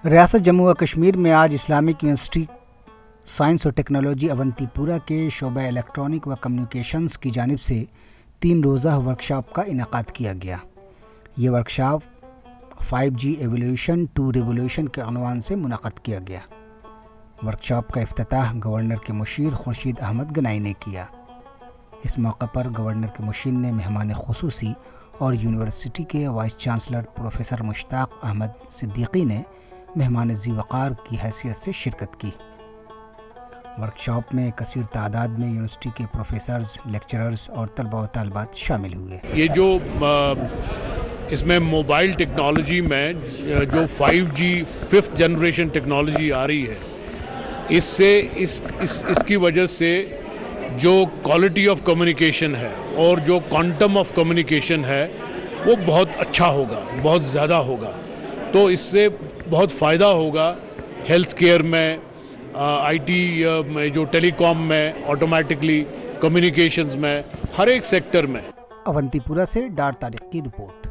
रियासत जम्मू व कश्मीर में आज इस्लामिक यूनिवर्सिटी साइंस और टेक्नोलॉजी अवंतीपुरा के शोबा इलेक्ट्रॉनिक व कम्युनिकेशंस की जानिब से 3 रोज़ा वर्कशॉप का इनेकाद किया गया। ये workshop 5G evolution to revolution के अनवान से मुनक़द किया गया। वर्कशॉप का इफ्तिताह गवर्नर के मुशीर खुर्शीद अहमद गनाई ने किया। इस मौके पर गवर्नर के मुशीर ने मेहमान खुसूसी और यूनिवर्सिटी के vice chancellor professor Mushtaq Ahmad Siddiqui ने मेहमान ज़ी-वक़ार की हैसियत से शिरकत की। वर्कशॉप में कसीर तादाद में यूनिवर्सिटी के प्रोफेसर्स, लेक्चरर्स और तलबा व तालिबात शामिल हुए। ये जो इसमें मोबाइल टेक्नोलॉजी में जो 5G 5th जनरेशन टेक्नोलॉजी आ रही है, इससे इसकी वजह से जो क्वालिटी ऑफ कम्युनिकेशन है और जो क्वांटम ऑफ कम्युनिकेशन है वो बहुत अच्छा होगा, बहुत ज़्यादा होगा। तो इससे बहुत फ़ायदा होगा हेल्थ केयर में, IT में, जो टेलीकॉम में, ऑटोमेटिकली कम्युनिकेशंस में, हर एक सेक्टर में। अवंतीपुरा से डार तारिक की रिपोर्ट।